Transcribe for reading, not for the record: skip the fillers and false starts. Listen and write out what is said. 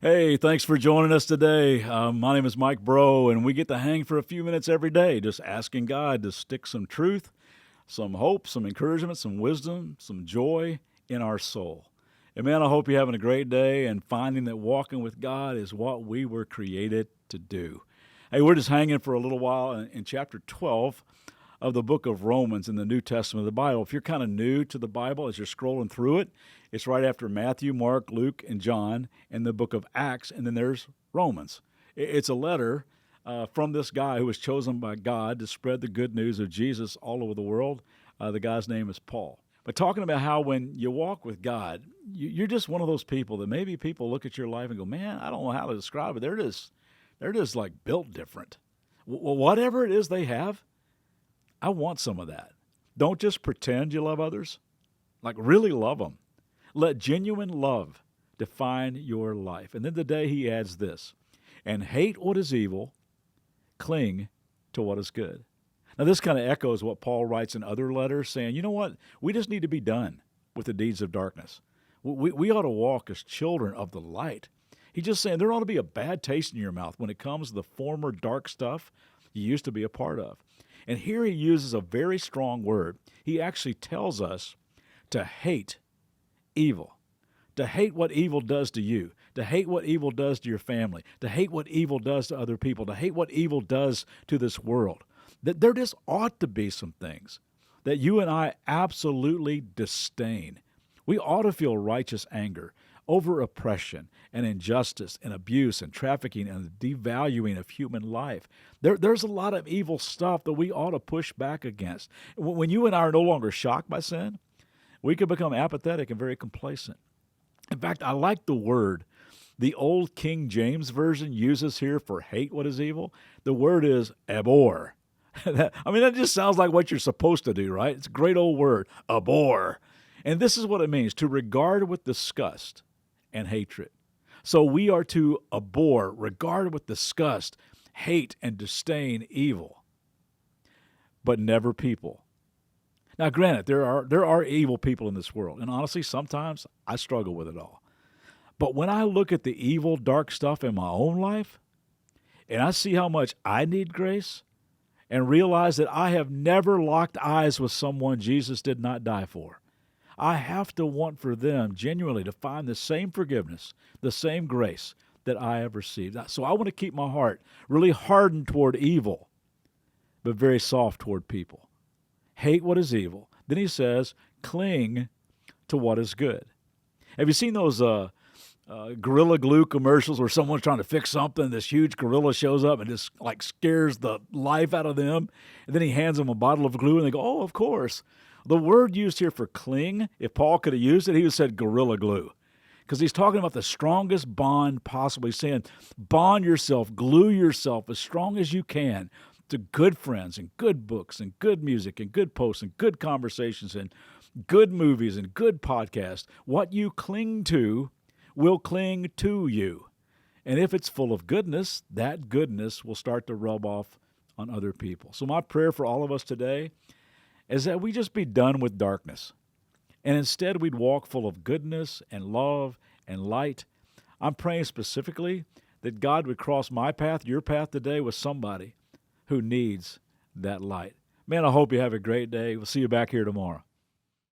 Hey, thanks for joining us today. My name is Mike Bro, and we get to hang for a few minutes every day just asking God to stick some truth, some hope, some encouragement, some wisdom, some joy in our soul. And man, I hope you're having a great day and finding that walking with God is what we were created to do. Hey, we're just hanging for a little while in chapter 12 of the book of Romans in the New Testament of the Bible. If you're kind of new to the Bible as you're scrolling through it, it's right after Matthew, Mark, Luke, and John in the book of Acts, and then there's Romans. It's a letter from this guy who was chosen by God to spread the good news of Jesus all over the world. The guy's name is Paul. But talking about how when you walk with God, you're just one of those people that maybe people look at your life and go, man, I don't know how to describe it. They're just like built different. Well, whatever it is they have, I want some of that. Don't just pretend you love others. Like, really love them. Let genuine love define your life. And then today he adds this, and hate what is evil, cling to what is good. Now, this kind of echoes what Paul writes in other letters, saying, you know what? We just need to be done with the deeds of darkness. We ought to walk as children of the light. He's just saying there ought to be a bad taste in your mouth when it comes to the former dark stuff you used to be a part of. And here he uses a very strong word. He actually tells us to hate evil, to hate what evil does to you, to hate what evil does to your family, to hate what evil does to other people, to hate what evil does to this world. That there just ought to be some things that you and I absolutely disdain. We ought to feel righteous anger over oppression and injustice and abuse and trafficking and the devaluing of human life. There's a lot of evil stuff that we ought to push back against. When you and I are no longer shocked by sin, we can become apathetic and very complacent. In fact, I like the word the old King James Version uses here for hate what is evil. The word is abhor. That just sounds like what you're supposed to do, right? It's a great old word, abhor. And this is what it means, to regard with disgust and hatred. So we are to abhor, regard with disgust, hate, and disdain evil, but never people. Now, granted, there are evil people in this world, and honestly, sometimes I struggle with it all. But when I look at the evil, dark stuff in my own life, and I see how much I need grace, and realize that I have never locked eyes with someone Jesus did not die for, I have to want for them genuinely to find the same forgiveness, the same grace that I have received. So I want to keep my heart really hardened toward evil, but very soft toward people. Hate what is evil. Then he says, cling to what is good. Have you seen those Gorilla Glue commercials where someone's trying to fix something, this huge gorilla shows up and just like scares the life out of them, and then he hands them a bottle of glue and they go, oh, of course. The word used here for cling, if Paul could have used it, he would have said Gorilla Glue, because he's talking about the strongest bond possible. He's saying bond yourself, glue yourself as strong as you can to good friends and good books and good music and good posts and good conversations and good movies and good podcasts. What you cling to will cling to you. And if it's full of goodness, that goodness will start to rub off on other people. So my prayer for all of us today is that we just be done with darkness. And instead we'd walk full of goodness and love and light. I'm praying specifically that God would cross my path, your path today with somebody who needs that light. Man, I hope you have a great day. We'll see you back here tomorrow.